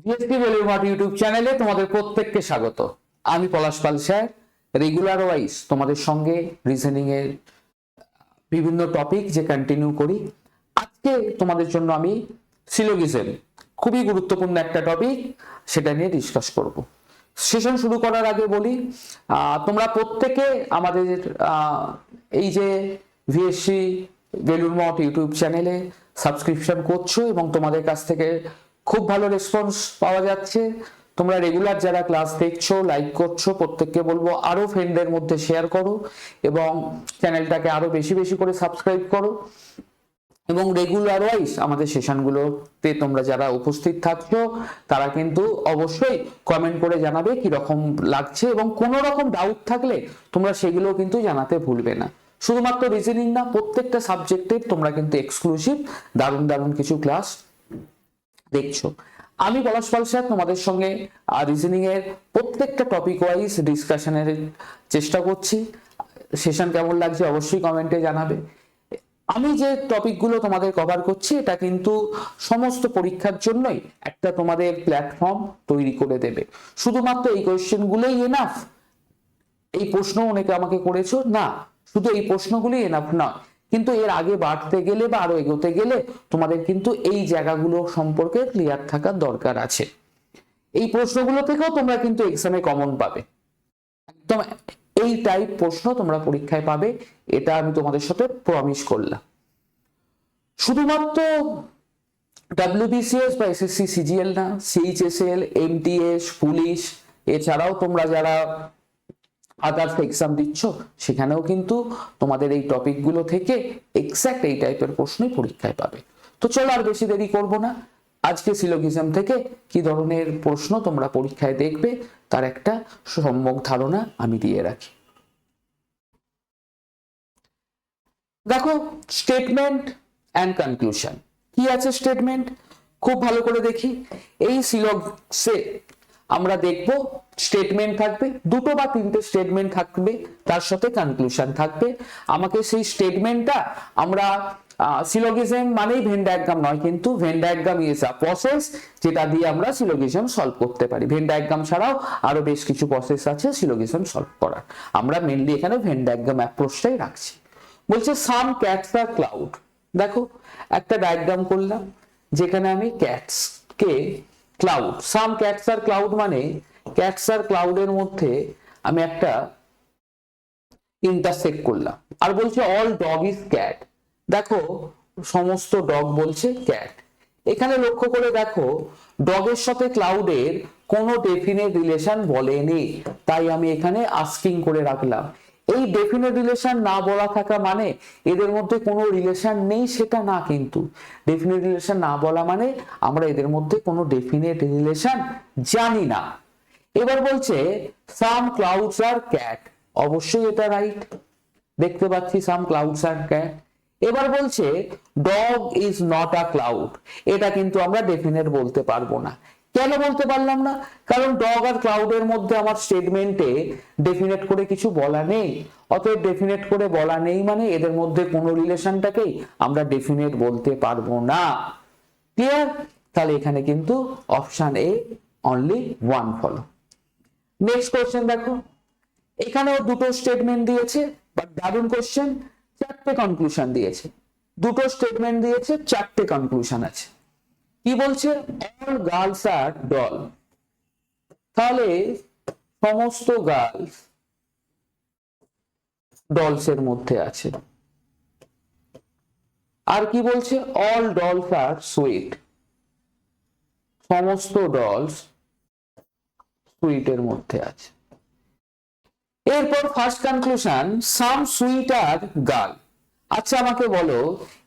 ভিএসপি ভ্যালুর মাঠ ইউটিউব চ্যানেলে তোমাদের প্রত্যেককে স্বাগত। আমি পলাশ পাল স্যার, রেগুলার ওয়াইজ তোমাদের সঙ্গে রিজনিং এর বিভিন্ন টপিক যে কন্টিনিউ করি। আজকে তোমাদের জন্য আমি সিলোগিজম, খুবই গুরুত্বপূর্ণ একটা টপিক, সেটা নিয়ে ডিসকাস করব। সেশন শুরু করার আগে বলি, তোমরা প্রত্যেকে আমাদের এই যে ভিএসসি ভ্যালুর মাঠ ইউটিউব চ্যানেলে সাবস্ক্রিপশন করছো এবং তোমাদের কাছ থেকে খুব ভালো রেসপন্স পাওয়া যাচ্ছে। তোমরা রেগুলার যারা ক্লাস দেখছো, লাইক করছো, প্রত্যেককে বলবো আরো ফ্রেন্ডদের মধ্যে শেয়ার করো এবং চ্যানেলটাকে আরো বেশি বেশি করে সাবস্ক্রাইব করো। এবং রেগুলার ওয়াইজ আমাদের সেশনগুলোতে তোমরা যারা উপস্থিত থাকছো তারা কিন্তু অবশ্যই কমেন্ট করে জানাবে কি রকম লাগছে, এবং কোনো রকম ডাউট থাকলে তোমরা সেগুলো কিন্তু জানাতে ভুলবে না। শুধুমাত্র রিজনিং না, প্রত্যেকটা সাবজেক্টের তোমরা কিন্তু এক্সক্লুসিভ দারুণ দারুণ কিছু ক্লাস দেখছো। আমি পলাশ পাল স্যার তোমাদের সঙ্গে রিজনিং এর প্রত্যেকটা টপিক ওয়াইজ ডিসকাশনের চেষ্টা করছি। সেশন কেমন লাগছে অবশ্যই কমেন্টে জানাবে। আমি যে টপিকগুলো তোমাদের কভার করছি এটা কিন্তু সমস্ত পরীক্ষার জন্যই একটা তোমাদের প্ল্যাটফর্ম তৈরি করে দেবে। শুধুমাত্র এই কোয়েশ্চেনগুলোই এনাফ, এই প্রশ্ন অনেকে আমাকে করেছো না, শুধু এই প্রশ্নগুলি এনাফ নয়, কিন্তু এর আগে বাড়তে গেলে বা আরো এগোতে গেলে তোমাদের কিন্তু এই জায়গাগুলো সম্পর্কে ক্লিয়ার থাকার দরকার আছে। এই প্রশ্নগুলো থেকেও তোমরা কিন্তু এক্সামে কমন পাবে, একদম এই টাইপ প্রশ্ন তোমরা পরীক্ষায় পাবে, এটা আমি তোমাদের সাথে প্রমিস করলাম। শুধুমাত্র ডাব্লিউবিসিএস বা এসএসসি সিজিএল না, সিএইচএসএল, এমটিএস, পুলিশ, এছাড়াও তোমরা যারা আদার্স এক্সাম দিচ্ছ সেখানেও কিন্তু তোমাদের এই টপিকগুলো থেকে এক্স্যাক্ট এই টাইপের প্রশ্নই পরীক্ষায় পাবে। তো চলো আর বেশি দেরি করব না, আজকে সিলোগিজম থেকে কি ধরনের প্রশ্ন তোমরা পরীক্ষায় দেখবে তার একটা সম্যক ধারণা আমি দিয়ে রাখি। দেখো, স্টেটমেন্ট অ্যান্ড কনক্লুশন কি আছে। স্টেটমেন্ট খুব ভালো করে দেখি, এই সিলক্সে আমরা দেখব স্টেটমেন্ট থাকবে, দুটো বা তিনটে স্টেটমেন্ট থাকবে, তার সাথে কনক্লুশন থাকবে। আমাকে সেই স্টেটমেন্টটা আমরা সিলোগিজম মানেই ভেন ডায়াগ্রাম নয়, কিন্তু Venn diagram is a process যেটা দিয়ে আমরা সিলোগিজম সলভ করতে পারি। ভেন ডায়াগ্রাম ছাড়াও আরো বেশ কিছু প্রসেস আছে সিলোগিজম সলভ করার, আমরা মেনলি এখানে ভেন ডায়াগ্রাম অ্যাপ্রোচটাই রাখছি। বলছে সাম ক্যাটস আর ক্লাউড। দেখো একটা ডায়াগ্রাম করলাম যেখানে আমি ক্যাটস কে ক্লাউড, সাম ক্যাটস আর ক্লাউড মানে ক্যাটস আর ক্লাউডের মধ্যে আমি একটা ইন্টারসেক্ট করলাম, আর বলছে অল ডগ ইজ ক্যাট। দেখো সমস্ত ডগ বলছে ক্যাট। এখানে লক্ষ্য করে দেখো ডগের সাথে ক্লাউডের কোনো ডেফিনেট রিলেশন বলেনি, তাই আমি এখানে আস্কিং করে রাখলাম। এই ডেফিনেট রিলেশন না বলা থাকা মানে এদের মধ্যে কোনো রিলেশন নেই সেটা না, কিন্তু ডেফিনেট রিলেশন না বলা মানে আমরা এদের মধ্যে কোনো ডেফিনেট রিলেশন জানি না। এবার বলছে সাম ক্লাউডস আর ক্যাট, অবশ্যই এটা রাইট, দেখতে পাচ্ছি সাম ক্লাউডস আর ক্যাট। এবার বলছে dog is not a cloud, এটা কিন্তু আমরা ডেফিনেট বলতে পারবো না। কেন বলতে পারলাম না? কারণ ডগ আর ক্লাউডের মধ্যে আমার স্টেটমেন্টে ডেফিনেট করে কিছু বলা নেই, অতএব ডেফিনেট করে বলা নেই মানে এদের মধ্যে কোনো রিলেশনটাকেই আমরা ডেফিনেট বলতে পারবো না। ক্লিয়ার? তাহলে এখানে কিন্তু option A only one follow. Next question দেখো, এখানেও দুটো স্টেটমেন্ট দিয়েছে, বাট দারুণ কোশ্চেন, চারটে কনক্লুশন দিয়েছে। দুটো স্টেটমেন্ট দিয়েছে, চারটে কনক্লুশন আছে। কি বলছে? অল গার্লস আর ডল, তাহলে সমস্ত গার্লস ডলস এর মধ্যে আছে। আর কি বলছে? অল ডলস আর সুইট, সমস্ত ডলস সুইটের মধ্যে আছে। এরপর ফার্স্ট কনক্লুশন সাম সুইট আর গার্ল। আচ্ছা আমাকে বলো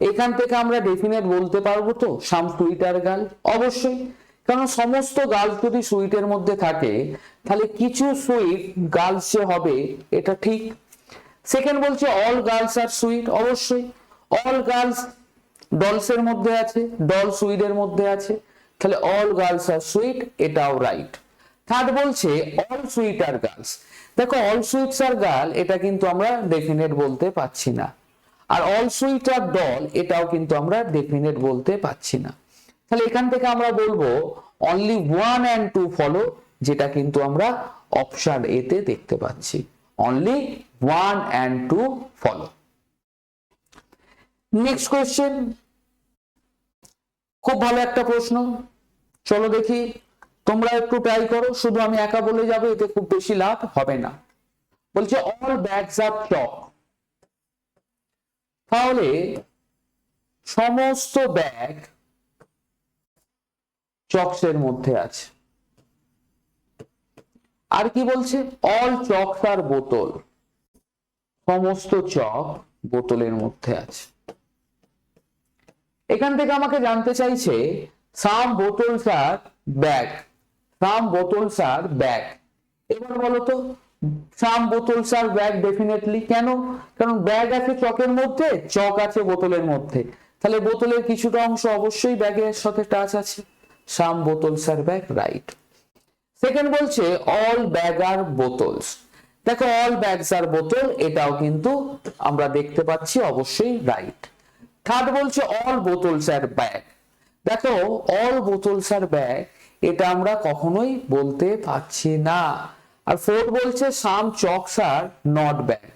এখান থেকে আমরা ডেফিনেট বলতে পারবো তো সাম সুইট আর গার্ল? অবশ্যই, কারণ সমস্ত গার্লস যদি সুইটের মধ্যে থাকে তাহলে কিছু সুইট গার্লস যে হবে এটা ঠিক। সেকেন্ড বলছে অল গার্লস আর সুইট, অবশ্যই অল গার্লস ডলস এর মধ্যে আছে, ডল সুইটের মধ্যে আছে, তাহলে অল গার্লস আর সুইট, এটাও রাইট। থার্ড বলছে অল সুইট আর গার্লস। দেখো অল সুইটস আর গার্ল এটা কিন্তু আমরা ডেফিনেট বলতে পাচ্ছি না, আর অল সুইট আর ডল এটাও কিন্তু আমরা ডেফিনেট বলতে পাচ্ছি না। তাহলে এখান থেকে আমরা বলবো অনলি 1 and 2 ফলো, যেটা কিন্তু আমরা অপশন এ তে দেখতে পাচ্ছি। Only 1 and 2 follow. Next question, খুব ভালো একটা প্রশ্ন, চলো দেখি, তোমরা একটু ট্রাই করো, শুধু আমি একা বলে যাবো এতে খুব বেশি লাভ হবে না। বলছে অল ব্যাগস আর চক, তাহলে সমস্ত ব্যাগ চকসের মধ্যে আছে। আর কি বলছে, অল চকস আর বোতল, সমস্ত চক বোতলের মধ্যে আছে। এখান থেকে আমাকে জানতে চাইছে সাম বোতলস আর ব্যাগ, সাম বোতলস আর ব্যাগ। এবার বলো তো, সাম বোতলস আর ব্যাগ ডেফিনেটলি, কেন? কারণ ব্যাগ আছে চকের মধ্যে, চক আছে বোতলের মধ্যে, তাহলে বোতলের কিছুটা অংশ অবশ্যই ব্যাগের সাথে টাচ আছে। সাম বোতলস আর ব্যাগ, রাইট। সেকেন্ড বলছে অল ব্যাগ আর বোতলস, দেখো অল ব্যাগস আর বোতল, এটাও কিন্তু আমরা দেখতে পাচ্ছি অবশ্যই রাইট। থার্ড বলছে অল বোতলস আর ব্যাগ, দেখো অল বোতলস আর ব্যাগ, এটা আমরা কখনোই বলতে পারছি না। আর ফোর্থ বলছে সাম চকস আর নট ব্যাগ,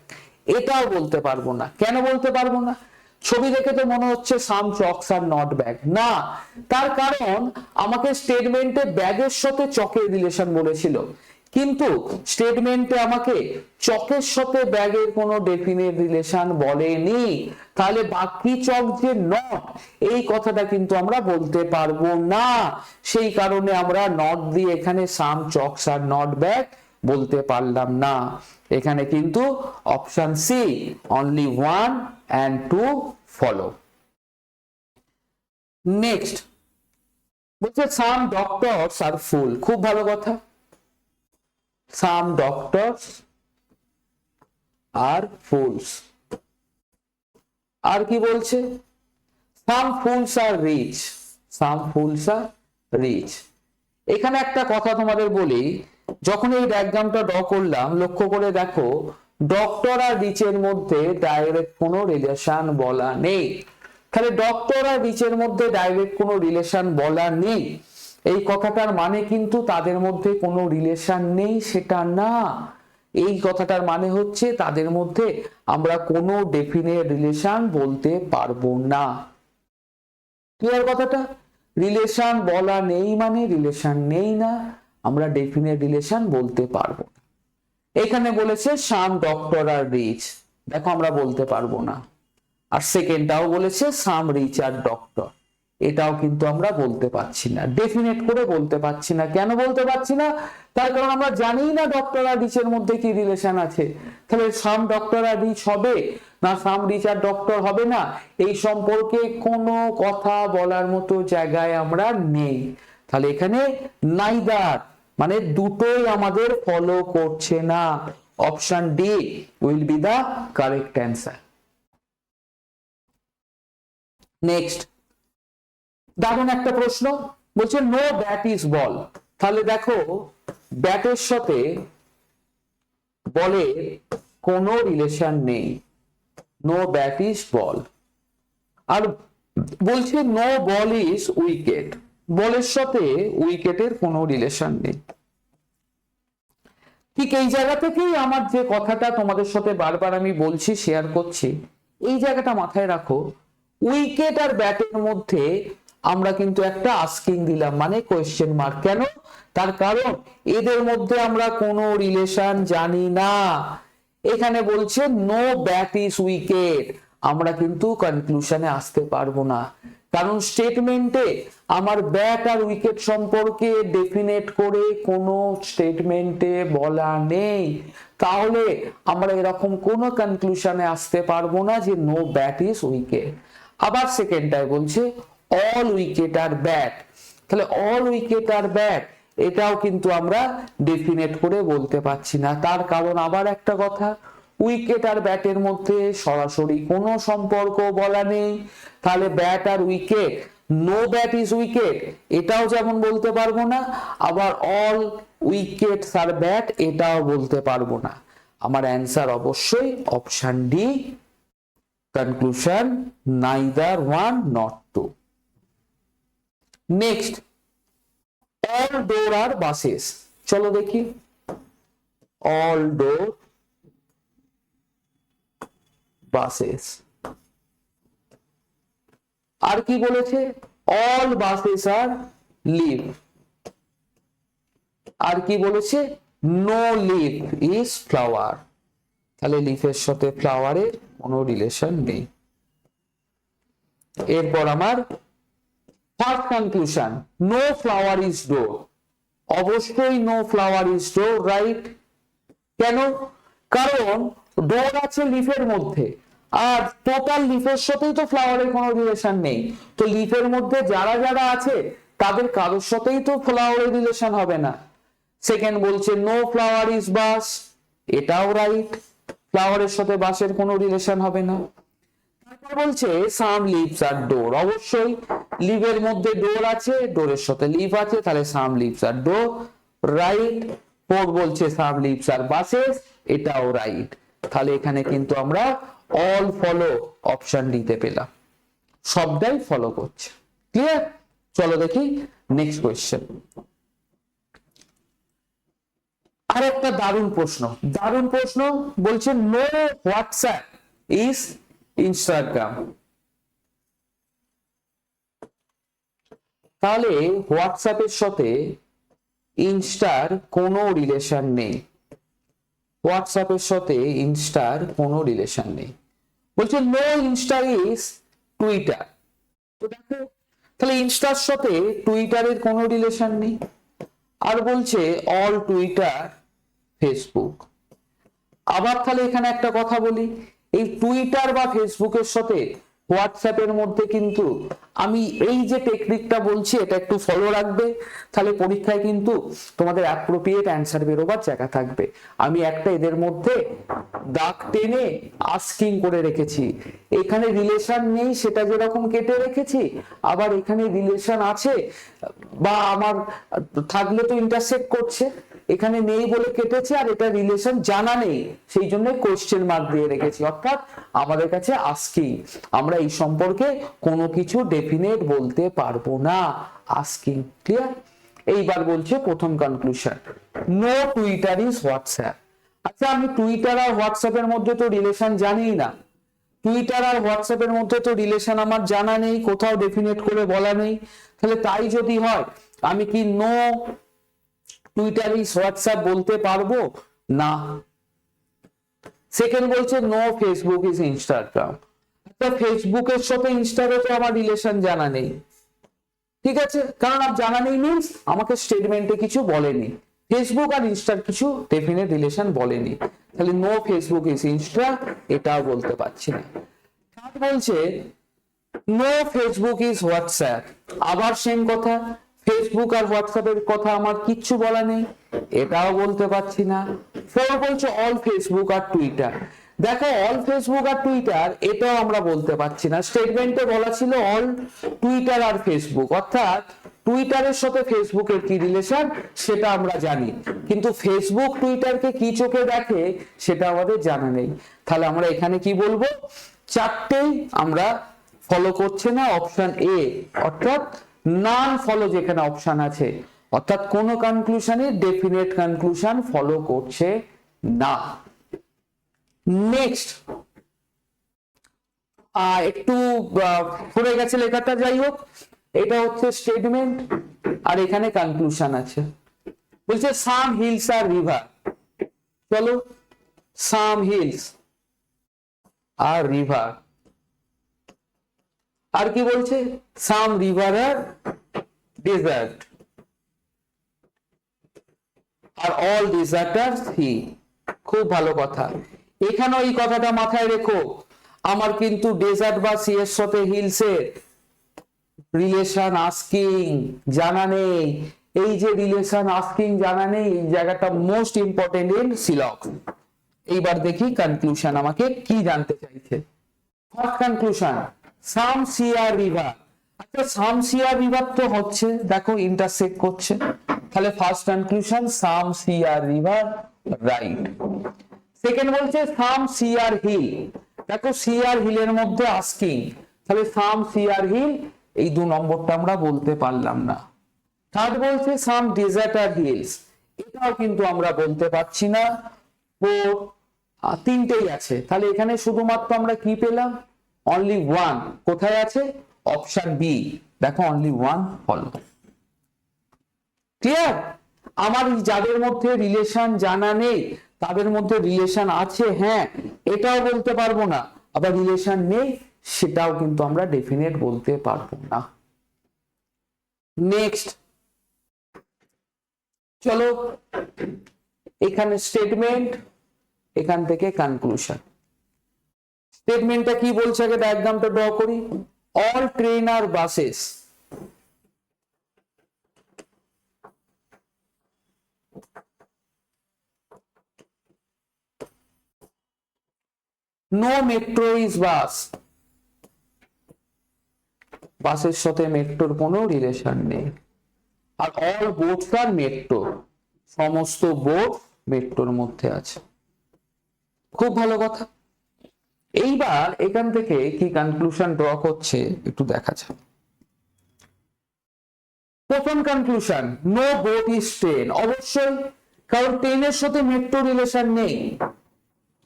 এটাও বলতে পারবো না। কেন বলতে পারবো না? ছবি দেখে তো মনে হচ্ছে সাম চকস আর নট ব্যাগ, না, তার কারণ আমাকে স্টেটমেন্টে ব্যাগের সাথে চকের রিলেশন বলেছিল, কিন্তু স্টেটমেন্টে আমাকে চকের সাথে ব্যাগের কোনো ডেফিনেট রিলেশন বলেনি। তাহলে বাকি চক যে নট, এই কথাটা কিন্তু আমরা বলতে পারবো না। সেই কারণে আমরা নট দিয়ে এখানে some chalks are not bag বলতে পারলাম না। এখানে কিন্তু option C only 1 and 2 follow. Next বলছে সাম ডক্টরস আর ফুল, খুব ভালো কথা, সাম ডক্টরস আর ফুলস। আর কি বলছে, সাম ফুলস আর রিচ, সাম ফুলস আর রিচ। এখানে একটা কথা তোমাদের বলি, যখন এই ডায়াগ্রামটা ড্র করলাম, লক্ষ্য করে দেখো ডক্টর আর রিচের মধ্যে ডাইরেক্ট কোনো রিলেশন বলা নেই। তাহলে ডক্টর আর রিচের মধ্যে ডাইরেক্ট কোনো রিলেশন বলা নেই, এই কথাটার মানে কিন্তু তাদের মধ্যে কোনো রিলেশন নেই সেটা না। এই কথাটার মানে হচ্ছে তাদের মধ্যে আমরা কোনো ডেফিনেট রিলেশন বলতে পারবো না। ক্লিয়ার কথাটা? রিলেশন বলা নেই মানে রিলেশন নেই না, আমরা ডেফিনেট রিলেশন বলতে পারবো না। এখানে বলেছে সাম ডক্টর আর রিচ, দেখো আমরা বলতে পারবো না। আর সেকেন্ডটাও বলেছে সাম রিচ আর ডক্টর, এটাও কিন্তু আমরা বলতে পারছি না, ডেফিনেট করে বলতে পারছি না। কেন বলতে পারছি না? তার কারণ আমরা জানি না ডক্টর আর রিচের মধ্যে কি রিলেশন আছে। তাহলে সাম ডক্টর আর রিচ হবে না সাম রিচ আর ডক্টর হবে না, এই সম্পর্কে কোনো কথা বলার মতো জায়গায় আমরা নেই। তাহলে এখানে নাইদার মানে দুটোই আমাদের ফলো করছে না। Option D will be the correct answer. Next দারুণ একটা প্রশ্ন, বলছে নো ব্যাট ইজ বল। তাহলে দেখো ব্যাটের সাথে বলের কোনো রিলেশন নেই, নো ব্যাট ইজ বল। আর বলছে নো বল ইজ উইকেট, বলের সাথে উইকেটের কোনো রিলেশন নেই। ঠিক এই জায়গা থেকেই আমার যে কথাটা তোমাদের সাথে বারবার আমি বলছি, শেয়ার করছি, এই জায়গাটা মাথায় রাখো। উইকেট আর ব্যাটের মধ্যে আমরা কিন্তু একটা আস্কিং দিলাম, মানে কোয়েশ্চেন মার্ক। কেন? তার কারণ এদের মধ্যে আমরা কোনো রিলেশন জানি না। এখানে বলছে নো ব্যাট ইজ উইকেট, আমরা কিন্তু কনক্লুশনে আসতে পারবো না, কারণ স্টেটমেন্টে আমার ব্যাট আর উইকেট সম্পর্কে ডেফিনেট করে কোনো স্টেটমেন্টে বলা নেই। তাহলে আমরা এরকম কোনো কনক্লুশনে আসতে পারবো না যে নো ব্যাট ইজ উইকেট। আবার সেকেন্ডটায় বলছে অল উইকেট আর ব্যাট, তাহলে অল উইকেট আর ব্যাট এটাও কিন্তু আমরা ডেফিনেট করে বলতে পারছি না। তার কারণ আবার একটা কথা, উইকেট আর ব্যাটের মধ্যে সরাসরি কোনো সম্পর্ক বলা নেই। তাহলে ব্যাট আর wicket, no bat is wicket, এটাও যেমন বলতে পারবো না, আবার অল উইকেট আর ব্যাট এটাও বলতে পারবো না। আমার অ্যান্সার অবশ্যই option D, conclusion neither one not two. Next all door are buses, চলো দেখি, অল ডোর বাসেস। আর কি বলেছে, অল বাসেস আর লিভ। আর কি বলেছে, নো লিভ ইজ ফ্লাওয়ার। তাহলে লিফের সাথে ফ্লাওয়ারের কোনো রিলেশন নেই। এরপর আমার first conclusion, no flower is door. অবশ্যই no flower is door, right. কেন? কারণ ডোর আছে লিফের মধ্যে, আর টোটাল লিফের সাথেই তো ফ্লাওয়ারের কোনো রিলেশন নেই। তো লিফের মধ্যে যারা যারা আছে তাদের কারোর সাথেই তো ফ্লাওয়ারের রিলেশন হবে না। সেকেন্ড বলছে নো ফ্লাওয়ার ইজ বাস, এটাও রাইট, ফ্লাওয়ারের সাথে বাসের কোনো রিলেশন হবে না। তারপর বলছে সাম লিভস আর ডোর, অবশ্যই লিভের মধ্যে ডোর আছে, ডোরের সাথে লিভ আছে, তাহলে সাম লিভস আর ডোর, রাইট। ফোর বলছে সাম লিভস আর বাসেস, এটাও রাইট। তাহলে এখানে কিন্তু আমরা অল ফলো অপশন দিতে পেলাম, সবটাই ফলো করছে। ক্লিয়ার? চলো দেখি নেক্সট কোয়েশ্চেন। আর একটা দারুণ প্রশ্ন, দারুণ প্রশ্ন বলছে নো হোয়াটসঅ্যাপ ইজ ইনস্টাগ্রাম। তাহলে হোয়াটসঅ্যাপের সাথে ইনস্টার কোনো রিলেশন নেই, হোয়াটসঅ্যাপের সাথে ইনস্টার কোনো রিলেশন নেই। বলছে নো ইনস্টা ইজ টুইটার। তো দেখো, তাহলে ইনস্টার সাথে টুইটারের কোনো রিলেশন নেই। আর বলছে অল টুইটার ফেসবুক। আবার তাহলে এখানে একটা কথা বলি, এই টুইটার বা ফেসবুকের সাথে হোয়াটসঅ্যাপের মধ্যে কিন্তু আমি এই যে টেকনিকটা বলছি এটা একটু ফলো রাখবে, তাহলে পরীক্ষায় কিন্তু তোমাদের অ্যাপ্রোপ্রিয়েট অ্যান্সার বেরোবার জায়গা থাকবে। আমি একটা এদের মধ্যে দাগ টেনে আস্কিং করে রেখেছি, এখানে রিলেশন নেই সেটা যেরকম কেটে রেখেছি, আবার এখানে রিলেশন আছে বা আমার থাকলে তো ইন্টারসেক্ট করছে, এখানে নেই বলে কেটেছে, আর এটা রিলেশন জানা নেই সেই জন্য কোশ্চেন মার্ক দিয়ে রেখেছি। অর্থাৎ আমাদের কাছে আস্কিং, আমরা এই সম্পর্কে কোনো কিছু ডেফিনেট বলতে পারবো না, আস্কিং। ক্লিয়ার? এইবার বলছে প্রথম conclusion, no Twitter is WhatsApp. আচ্ছা, আমি টুইটার আর হোয়াটসঅ্যাপের মধ্যে তো রিলেশন জানিই না, টুইটার আর হোয়াটসঅ্যাপের মধ্যে তো রিলেশন আমার জানা নেই, কোথাও ডেফিনেট করে বলা নেই। তাহলে তাই যদি হয়, আমি কি নো টুইটার ইজ হোয়াটসঅ্যাপ বলতে পারবো না? সেকেন্ড বলছে নো ফেসবুক ইজ ইনস্টাগ্রাম। ফেসবুকের সাথে ইনস্টারও তো আমার রিলেশন জানা নেই, ঠিক আছে, কারণ আর জানা নেই মিন্স আমাকে স্টেটমেন্টে কিছু বলেনি, ফেসবুক আর ইনস্টার কিছু ডেফিনেট রিলেশন বলেনি, তাহলে নো ফেসবুক ইজ ইনস্টা এটাও বলতে পারছি না। থার্ড বলছে নো ফেসবুক ইজ হোয়াটসঅ্যাপ, আবার সেম কথা, ফেসবুক আর হোয়াটসঅ্যাপের কথা আমার কিচ্ছু বলা নেই, এটাও বলতে পারছি না। ফোর বলছে অল ফেসবুক আর টুইটার, দেখো অল ফেসবুক আর টুইটার এটাও আমরা বলতে পারছি না, স্টেটমেন্টে বলা ছিল অল টুইটার আর ফেসবুক, অর্থাৎ টুইটারের সাথে ফেসবুকের কি রিলেশন সেটা আমরা জানি, কিন্তু ফেসবুক টুইটারকে কি চোখে দেখে সেটা আমাদের জানা নেই। তাহলে আমরা এখানে কি বলবো, চারটেই আমরা ফলো করছে না, অপশন এ, অর্থাৎ নান ফলো যেখানে অপশন আছে, অর্থাৎ কোন কনক্লুশনে ডেফিনেট কনক্লুশন ফলো করছে না। নেক্সট, একটু পড়ে গেছে লেখাটা, যাই হোক, এটা হচ্ছে স্টেটমেন্ট আর এখানে কনক্লুশন আছে। বলছে সাম হিলস আর রিভার, চলো সাম হিলস আর রিভার। আর কি বলছে, সাম রিভার আর ডেজার্ট, আর অল ডেজার্ট আর সি। খুব ভালো কথা, এখানেও এই কথাটা মাথায় রেখো, আমার কিন্তু ডেজার্ট বা সি এর সাথে হিলস এর রিলেশন আস্কিং জানা নেই। এই যে রিলেশন আস্কিং জানা নেই, এই জায়গাটা মোস্ট ইম্পর্টেন্ট ইন সিলক। এইবার দেখি কনক্লুশন আমাকে কি জানতে চাইছে। ফার্স্ট কনক্লুশন, সাম সি আর রিভার। আচ্ছা, সাম সি আর রিভার তো হচ্ছে, দেখো ইন্টারসেক্ট করছে, তাহলে ফার্স্ট কনক্লুশন সাম সি আর রিভার, রাইট। সেকেন্ড বলছে সাম সি আর হিল, দেখো সি আর হিলের মধ্যে আস্কিং, তাহলে সাম সি আর হিল, এই দু নম্বরটা আমরা বলতে পারলাম না। থার্ড বলছে সাম ডেজার্টার হিলস, এটাও কিন্তু আমরা বলতে পারছি না। ফোর, তিনটেই আছে, তাহলে এখানে শুধুমাত্র আমরা কি পেলাম, অনলি ওয়ান। কোথায় আছে, অপশন বি, দেখো অনলি ওয়ান হলো। ক্লিয়ার? আমার যাদের মধ্যে রিলেশন জানা নেই তাদের মধ্যে রিলেশন আছে, হ্যাঁ, এটাও বলতে পারবো না, আবার রিলেশন নেই সেটাও কিন্তু আমরা ডেফিনেট বলতে পারবো না। নেক্সট চলো, এখানে স্টেটমেন্ট, এখান থেকে কনক্লুশন। স্টেটমেন্টটা কি বলছে আগে ডায়াগ্রামটা ড্র করি। All train are buses no metro is bus, বাসের সাথে মেট্রোর কোনো রিলেশন নেই। আর অল বোটস আর মেট্রো, সমস্ত বোট মেট্রোর মধ্যে আছে। খুব ভালো কথা। এইবার এখান থেকে কি কনক্লুশন ড্র করছে একটু দেখা যাক। প্রথম conclusion, no boat is train, অবশ্যই, কারণ ট্রেনের সাথে মেট্রো রিলেশন নেই,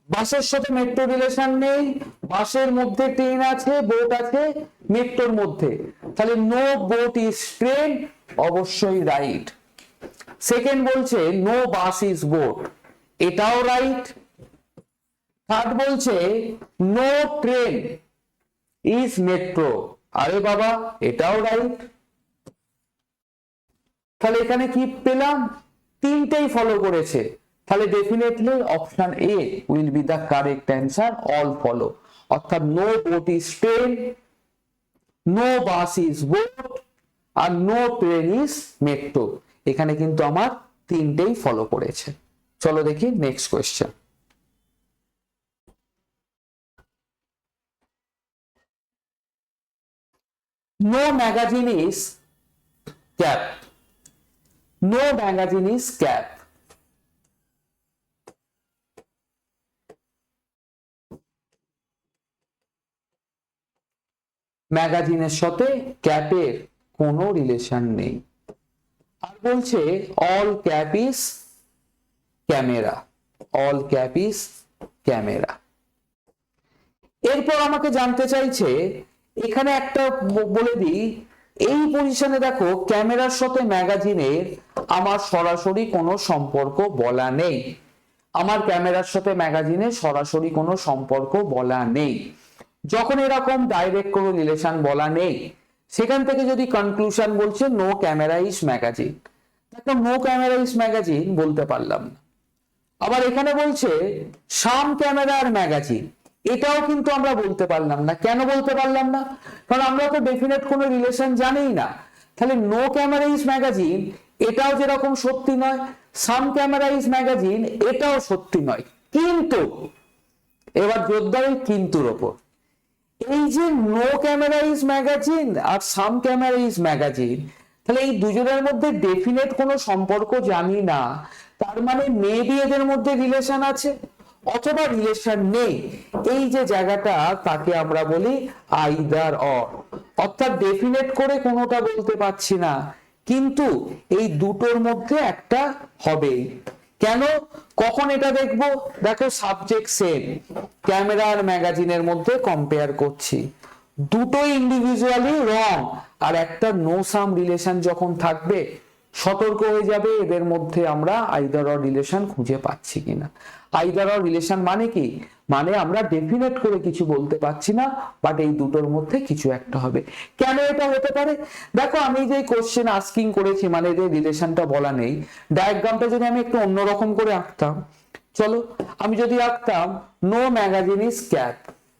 বাসের সাথে মেট্রো রিলেশন নেই, বাসের মধ্যে ট্রেন আছে, বোট আছে মেট্রোর মধ্যে, তাহলে নো বোট ইজ ট্রেন, অবশ্যই রাইট। সেকেন্ড বলছে নো বাস ইজ বোট, এটাও রাইট। থার্ড বলছে নো ট্রেন ইজ মেট্রো, আরে বাবা এটাও রাইট। তাহলে এখানে কি পেলাম, তিনটেই ফলো করেছে, তাহলে definitely option A will be the correct answer, all follow. অর্থাৎ no boat is train, no bus is boat আর নো ট্রেন ইজ মেট্রো, এখানে কিন্তু আমার তিনটেই ফলো করেছে। চলো দেখি next question. No magazine is cap. No magazine is cap. ম্যাগাজিনের সাথে ক্যাপের কোনো রিলেশন নেই। আর বলছে all cap is camera, all cap is camera. এরপর আমাকে জানতে চাইছে, এখানে একটা বলে দিই, এই পজিশনে দেখো ক্যামেরার সাথে ম্যাগাজিনের আমার সরাসরি কোনো সম্পর্ক বলা নেই, আমার ক্যামেরার সাথে ম্যাগাজিনের সরাসরি কোনো সম্পর্ক বলা নেই। যখন এরকম ডাইরেক্ট কোনো রিলেশন বলা নেই, সেখান থেকে যদি কনক্লুশন বলছে নো ক্যামেরা ইজ ম্যাগাজিন, দেখো নো ক্যামেরা ইজ ম্যাগাজিন বলতে পারলাম না। আবার এখানে বলছে সাম ক্যামেরা আর ম্যাগাজিন, এটাও কিন্তু আমরা বলতে পারলাম না। কেন বলতে পারলাম না, কারণ আমরা তো ডেফিনেট কোনো রিলেশন জানিই না। তাহলে নো ক্যামেরা ইজ ম্যাগাজিন এটাও যেরকম সত্যি নয়, সাম ক্যামেরা ইজ ম্যাগাজিন এটাও সত্যি নয়। কিন্তু এবার জোরদার ওই কিন্তুর ওপর, এই যে নো ক্যামেরা ইজ ম্যাগাজিন আর সাম ক্যামেরা ইজ ম্যাগাজিন, তাহলে এই দুজনের মধ্যে ডেফিনেট কোনো সম্পর্ক জানি না, তার মানে মেবি এদের মধ্যে রিলেশন আছে অথবা রিলেশন নেই। এই যে জায়গাটা তাকে আমরা বলি আইদার অর, অর্থাৎ ডেফিনেট করে কোনোটা বলতে পারছি না, কিন্তু এই দুটোর মধ্যে একটা হবে। কেন, কখন এটা দেখবো, দেখো সাবজেক্ট সেম, ক্যামেরা আর ম্যাগাজিনের মধ্যে কম্পেয়ার করছি, দুটোই ইন্ডিভিজুয়ালি রং, আর একটা নো সাম রিলেশন যখন থাকবে সতর্ক হয়ে যাবে এদের মধ্যে আমরা আইদার অর রিলেশন খুঁজে পাচ্ছি কিনা। আইদার অর রিলেশন মানে কি, মানে আমরা ডেফিনেট করে কিছু বলতে পারছি না, বাট এই দুটোর মধ্যে কিছু একটা হবে। কেন এটা হতে পারে, দেখো আমি যে কোশ্চেন আস্কিং করেছি, মানে যে রিলেশনটা বলা নেই, ডায়াগ্রামটা যদি আমি একটু অন্যরকম করে আঁকতাম, চলো আমি যদি আঁকতাম নো ম্যাগাজিন ইজ ক্যাপ,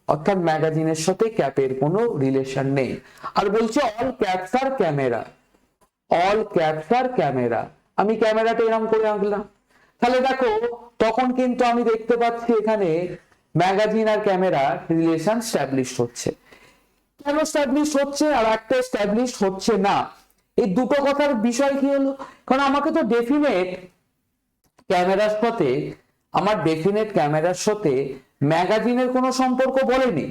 অর্থাৎ ম্যাগাজিনের সাথে ক্যাপের কোনো রিলেশন নেই। আর বলছে অল ক্যাপস আর ক্যামেরা, অল ক্যাপস আর ক্যামেরা, আমি ক্যামেরাটা এরকম করে আঁকলাম, তাহলে দেখো তখন কিন্তু আমি দেখতে পাচ্ছি এখানে ম্যাগাজিন আর ক্যামেরা রিলেশন স্ট্যাবলিশ হচ্ছে। কেন স্ট্যাবলিশ হচ্ছে আর একটা স্ট্যাবলিশ হচ্ছে না, এই দুটো কথার বিষয় কি হলো, কারণ আমাকে তো ডেফিনেট ক্যামেরার সাথে, আমার ডেফিনেট ক্যামেরার সাথে ম্যাগাজিনের কোনো সম্পর্ক বলেনি,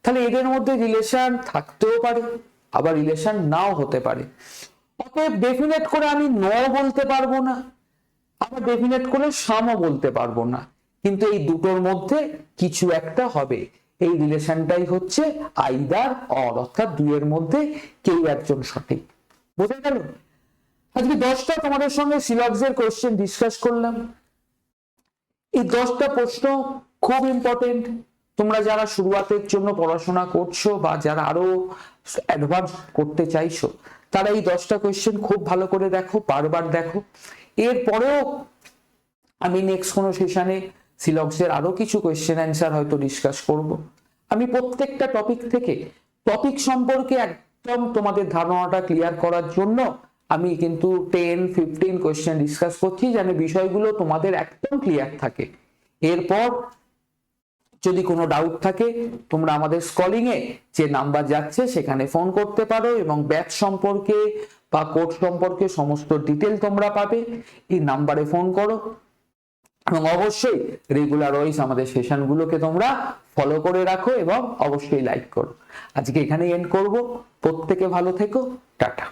তাহলে এদের মধ্যে রিলেশন থাকতেও পারে আবার রিলেশন নাও হতে পারে। অতএব ডেফিনেট করে আমি ন বলতে পারবো না, আবার ডেফিনেট করে সামও বলতে পারবো না, কিন্তু এই দুটোর মধ্যে কিছু একটা হবে। এই রিলেশনটাই হচ্ছে আইদার অর, অর্থাৎ দুইয়ের মধ্যে কেউ একজন সঠিক। বোঝা গেল? আজকে 10টা তোমাদের সঙ্গে সিলবসের কোশ্চেন ডিসকাস করলাম। এই 10টা প্রশ্ন খুব ইম্পর্টেন্ট। তোমরা যারা শুরুয়াতের জন্য পড়াশোনা করছো বা যারা আরো অ্যাডভান্স করতে চাইছো, তারা এই 10টা কোশ্চেন খুব ভালো করে দেখো, বারবার দেখো। এরপরেও আমি নেক্সট কোনো সেশনে সিলবসের আরো কিছু কোশ্চেন অ্যান্সার হয়তো ডিসকাস করব। আমি প্রত্যেকটা টপিক থেকে টপিক সম্পর্কে একদম তোমাদের ধারণাটা ক্লিয়ার করার জন্য আমি কিন্তু 10-15 কোশ্চেন ডিসকাস করছি, যেন বিষয়গুলো তোমাদের একদম ক্লিয়ার থাকে। এরপর যদি কোনো ডাউট থাকে তোমরা আমাদের স্কলিং এ যে নাম্বার যাচ্ছে সেখানে ফোন করতে পারো, এবং ব্যাচ সম্পর্কে বা কোর্স সম্পর্কে সমস্ত ডিটেল তোমরা পাবে। এই নাম্বারে ফোন করো, এবং অবশ্যই রেগুলার ওয়াইজ আমাদের সেশনগুলোকে তোমরা ফলো করে রাখো এবং অবশ্যই লাইক করো। আজকে এখানেই এন্ড করব। প্রত্যেকে ভালো থেকো, টাটা।